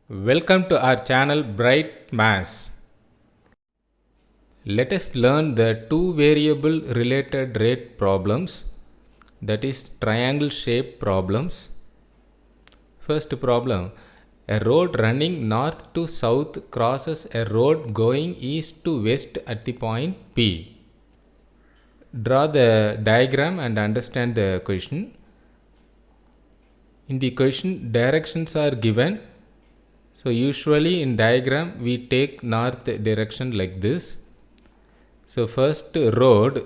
Welcome to our channel Bright Maths. Let us learn the two variable related rate problems, that is triangle shape problems. First problem, a road running north to south crosses a road going east to west at the point P. Draw the diagram and understand the question. In the question, directions are given. So usually in diagram we take north direction like this. So first road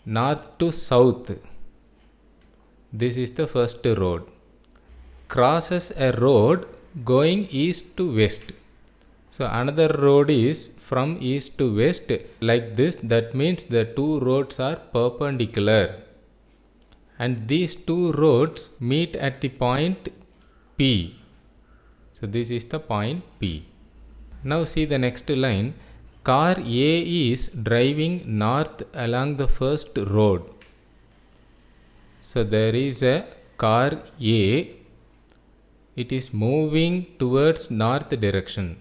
north to south, this is the first road, crosses a road going east to west. So another road is from east to west like this. That means the two roads are perpendicular and these two roads meet at the point P. So this is the point P. Now see the next line. Car A is driving north along the first road. So there is a car A. It is moving towards north direction.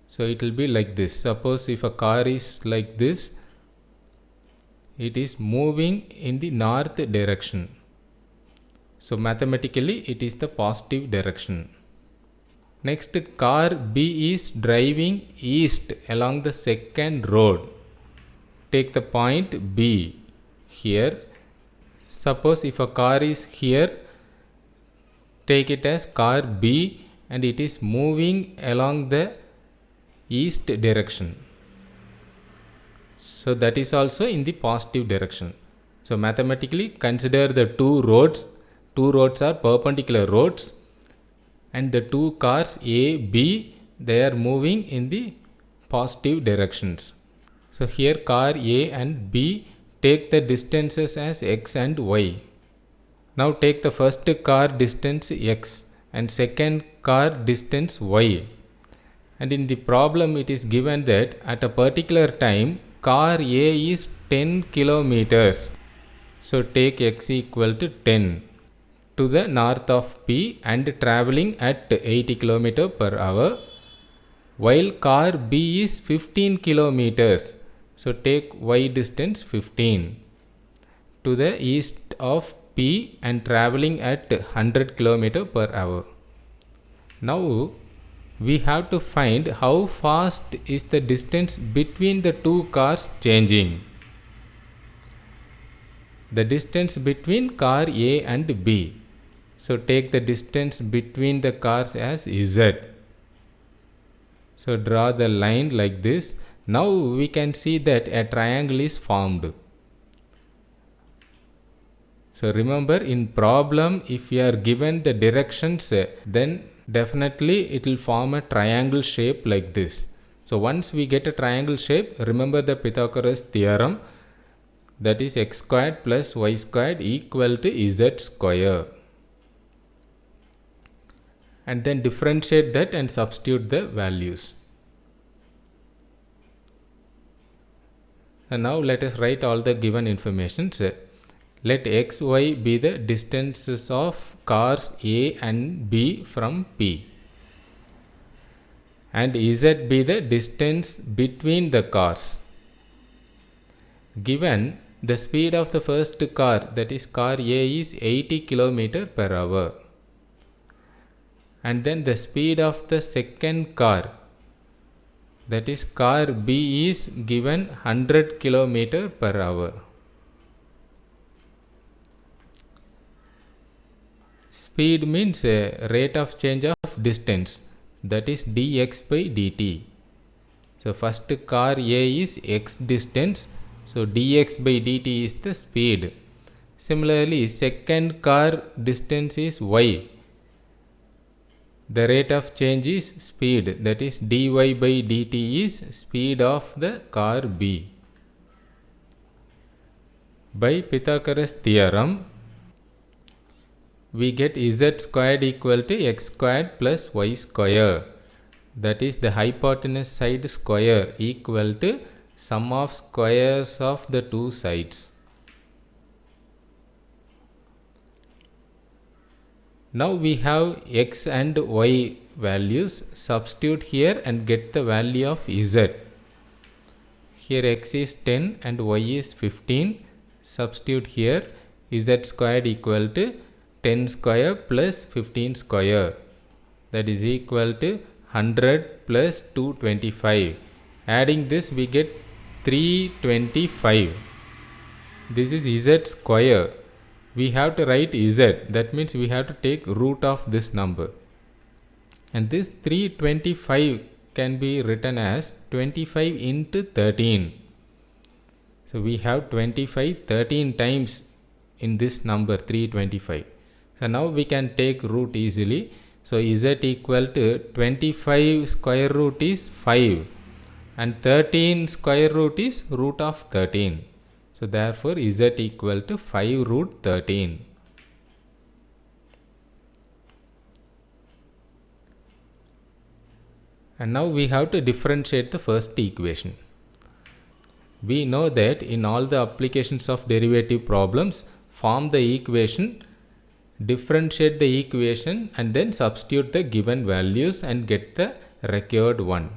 So it will be like this. Suppose if a car is like this, it is moving in the north direction. So mathematically it is the positive direction. Next, car B is driving east along the second road. Take the point B here. Suppose if a car is here, take it as car B and it is moving along the east direction. So that is also in the positive direction. So mathematically consider the two roads. Two roads are perpendicular roads. And the two cars A, B, they are moving in the positive directions. So here car A and B, take the distances as x and y. Now take the first car distance x and second car distance y. And in the problem it is given that at a particular time car A is 10 kilometers. So take x equal to 10. To the north of P and traveling at 80 km per hour, while car B is 15 kilometers. So take y distance 15 to the east of P and traveling at 100 km per hour. Now we have to find how fast is the distance between the two cars changing. The distance between car A and B. So take the distance between the cars as Z. So draw the line like this. Now we can see that a triangle is formed. So remember, in problem if you are given the directions, then definitely it will form a triangle shape like this. So once we get a triangle shape, remember the Pythagoras theorem, that is x squared plus y squared equal to z square. And then differentiate that and substitute the values. And now let us write all the given information. Let x, y be the distances of cars A and B from P. And z be the distance between the cars. Given the speed of the first car, that is car A, is 80 km per hour. And then the speed of the second car, that is car B, is given 100 km per hour. Speed means rate of change of distance, that is dx by dt. So first car A is x distance, so dx by dt is the speed. Similarly, second car distance is y. The rate of change is speed, that is dy by dt is speed of the car B. By Pythagoras theorem, we get z squared equal to x squared plus y square. That is the hypotenuse side square equal to sum of squares of the two sides. Now we have x and y values. Substitute here and get the value of z. Here x is 10 and y is 15. Substitute here, z squared equal to 10 square plus 15 square. That is equal to 100 plus 225. Adding this we get 325. This is z square. We have to write z. That means we have to take root of this number. And this 325 can be written as 25 into 13. So we have 25 13 times in this number 325. So now we can take root easily. So z equal to 25 square root is 5 and 13 square root is root of 13. So therefore z equal to 5 root 13. And now we have to differentiate the first equation. We know that in all the applications of derivative problems, form the equation, differentiate the equation and then substitute the given values and get the required one.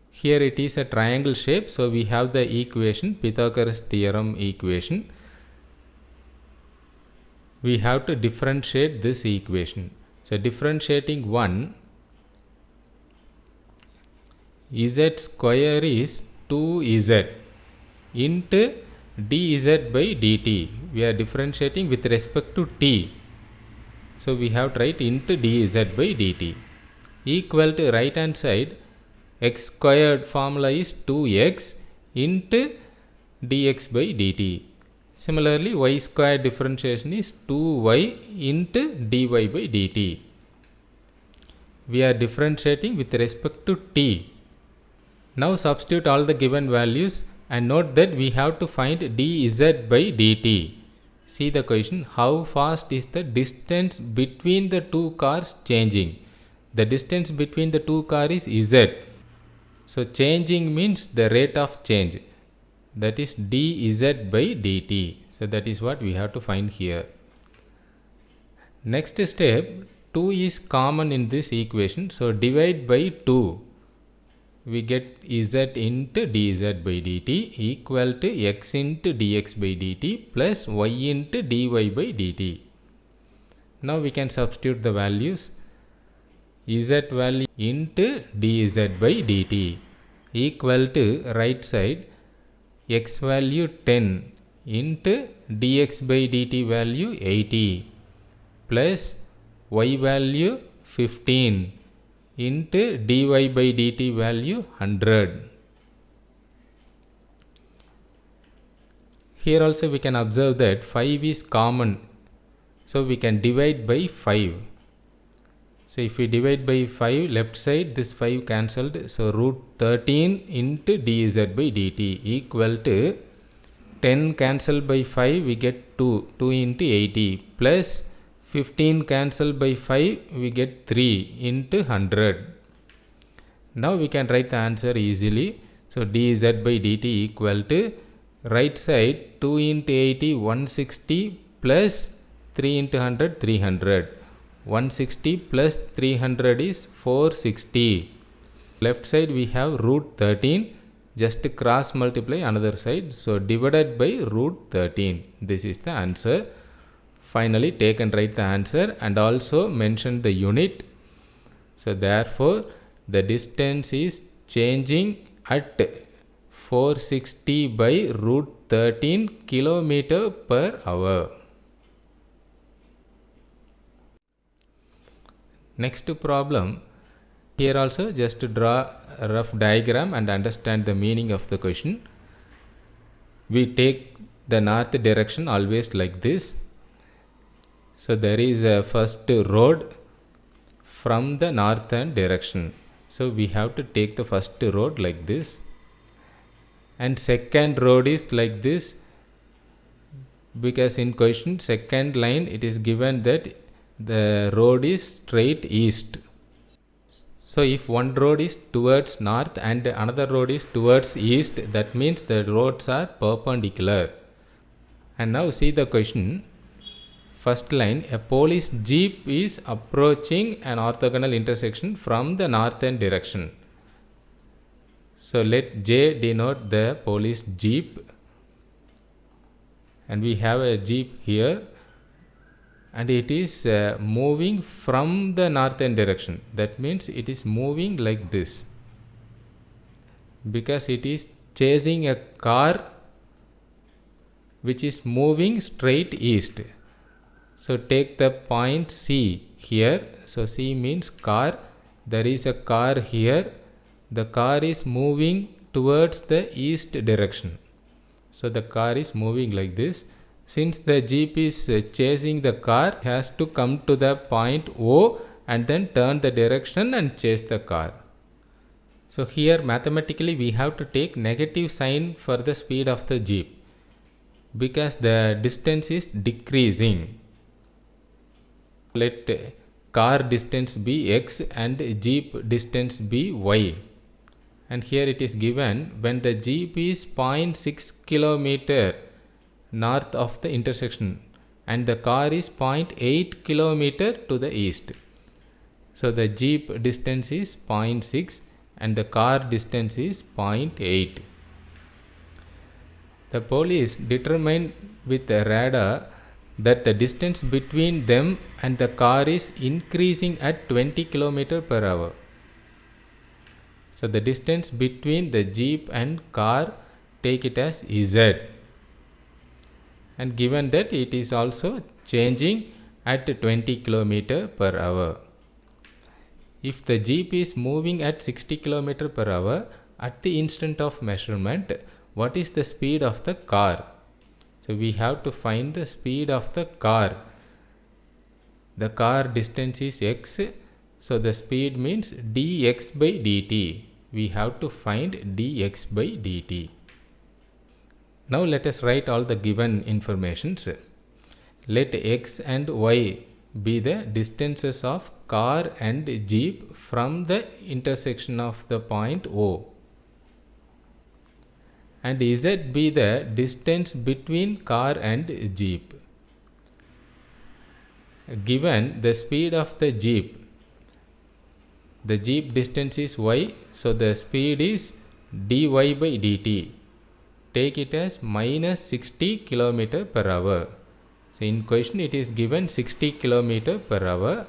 Here it is a triangle shape, so we have the equation, Pythagoras theorem equation. We have to differentiate this equation. So differentiating 1, z square is 2z into dz by dt. We are differentiating with respect to t. So we have to write into dz by dt equal to right hand side x squared formula is 2x into dx by dt. Similarly, y squared differentiation is 2y into dy by dt. We are differentiating with respect to t. Now substitute all the given values and note that we have to find dz by dt. See the question, how fast is the distance between the two cars changing? The distance between the two cars is z. So changing means the rate of change, that is dz by dt. So that is what we have to find here. Next step, 2 is common in this equation, so divide by 2. We get z into dz by dt equal to x into dx by dt plus y into dy by dt. Now we can substitute the values. Z value into dz by dt equal to right side x value 10 into dx by dt value 80 plus y value 15 into dy by dt value 100. Here also we can observe that 5 is common, so we can divide by 5. So if we divide by 5, left side this 5 cancelled, so root 13 into dz by dt equal to 10 cancelled by 5, we get 2 into 80 plus 15 cancelled by 5, we get 3 into 100. Now we can write the answer easily. So dz by dt equal to right side 2 into 80 160 plus 3 into 100 300. 160 plus 300 is 460. Left side we have root 13. Just cross multiply another side. So divided by root 13. This is the answer. Finally take and write the answer and also mention the unit. So therefore the distance is changing at 460 by root 13 kilometer per hour. Next problem, here also just to draw a rough diagram and understand the meaning of the question. We take the north direction always like this. So there is a first road from the northern direction. So we have to take the first road like this. And second road is like this, because in question second line it is given that the road is straight east. So if one road is towards north and another road is towards east, that means the roads are perpendicular. And now see the question. first line, a police jeep is approaching an orthogonal intersection from the northern direction. So let J denote the police jeep, and we have a jeep here, and it is moving from the northern direction. That means it is moving like this, because it is chasing a car which is moving straight east. So take the point C here. So C means car. There is a car here. The car is moving towards the east direction. So the car is moving like this. Since the jeep is chasing the car, it has to come to the point O and then turn the direction and chase the car. So here mathematically we have to take negative sign for the speed of the jeep, because the distance is decreasing. Let car distance be x and jeep distance be y. And here it is given when the jeep is 0.6 kilometer north of the intersection and the car is 0.8 kilometer to the east. So the jeep distance is 0.6 and the car distance is 0.8. The police determined with the radar that the distance between them and the car is increasing at 20 km per hour. So the distance between the jeep and car, take it as Z, and given that it is also changing at 20 km per hour. If the jeep is moving at 60 km per hour at the instant of measurement, what is the speed of the car? So we have to find the speed of the car. The car distance is x, so the speed means dx by dt. We have to find dx by dt. Now let us write all the given informations. Let x and y be the distances of car and jeep from the intersection of the point O, and Z be the distance between car and jeep. Given the speed of the jeep distance is y, so the speed is dy by dt. Take it as minus 60 km per hour. So in question it is given 60 km per hour,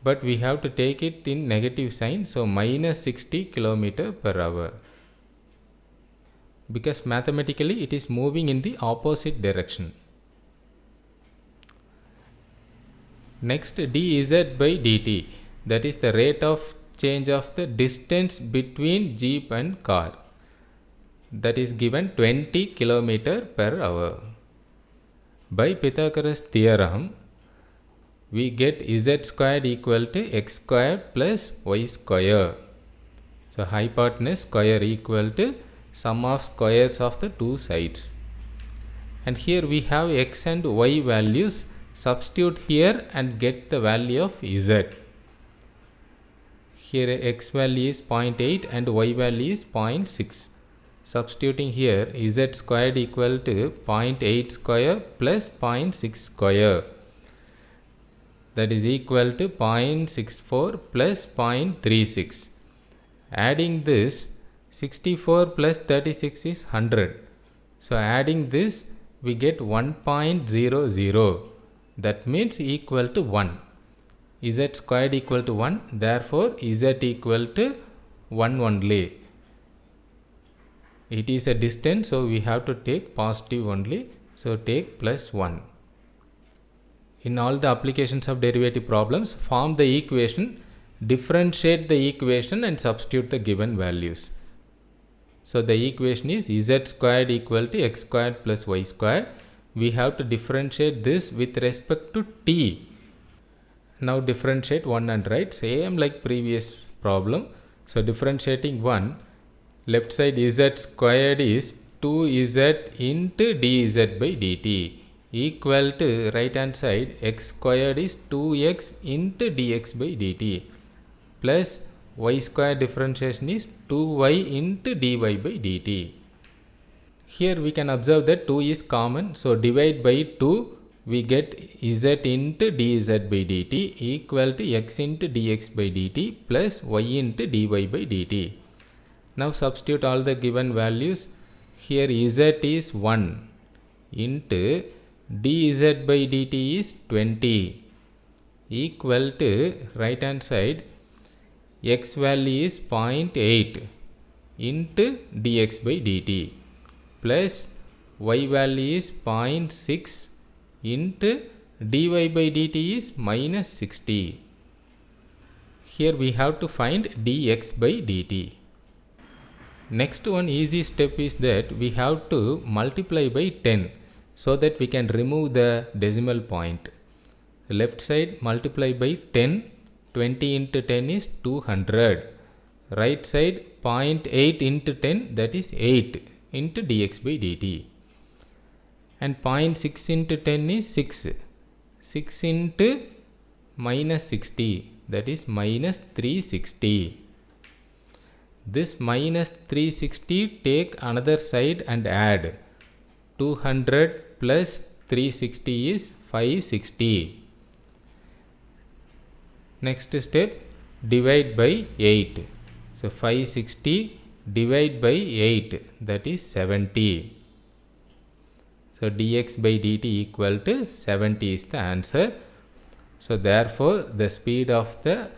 but we have to take it in negative sign, so minus 60 km per hour, because mathematically it is moving in the opposite direction. Next, dz by dt, that is the rate of change of the distance between jeep and car, that is given 20 km per hour. By Pythagoras theorem, we get z squared equal to x squared plus y square. So hypotenuse square equal to sum of squares of the two sides. And here we have x and y values. Substitute here and get the value of z. Here x value is 0.8 and y value is 0.6. Substituting here, z squared equal to 0.8 square plus 0.6 square, that is equal to 0.64 plus 0.36. Adding this, 64 plus 36 is 100. So adding this, we get 1.00. That means equal to 1. Z squared equal to 1. Therefore, Z equal to 1 only. It is a distance, so we have to take positive only. So take plus 1. In all the applications of derivative problems, form the equation, differentiate the equation and substitute the given values. So the equation is z squared equal to x squared plus y squared. We have to differentiate this with respect to t. Now differentiate 1 and right, same like previous problem. So differentiating 1, left side z squared is 2z into dz by dt equal to right hand side x squared is 2x into dx by dt plus y square differentiation is 2y into dy by dt. Here we can observe that 2 is common, so divide by 2, we get z into dz by dt equal to x into dx by dt plus y into dy by dt. Now substitute all the given values. Here z is 1 into dz by dt is 20 equal to right hand side x value is 0.8 into dx by dt plus y value is 0.6 into dy by dt is minus 60. Here we have to find dx by dt. Next one easy step is that we have to multiply by 10 so that we can remove the decimal point. Left side multiply by 10, 20 into 10 is 200. Right side 0.8 into 10, that is 8 into dx by dt. And 0.6 into 10 is 6. 6 into minus 60, that is minus 360. This minus 360 take another side and add. 200 plus 360 is 560. Next step, divide by 8. So 560 divide by 8, that is 70. So dx by dt equal to 70 is the answer. So therefore the speed of the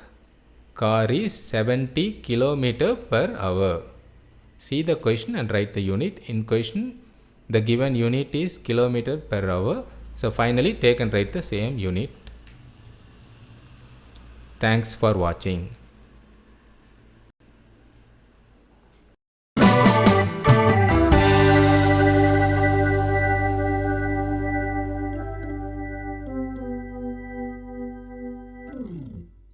car is 70 km per hour. See the question and write the unit. In question the given unit is kilometer per hour. So finally take and write the same unit. Thanks for watching.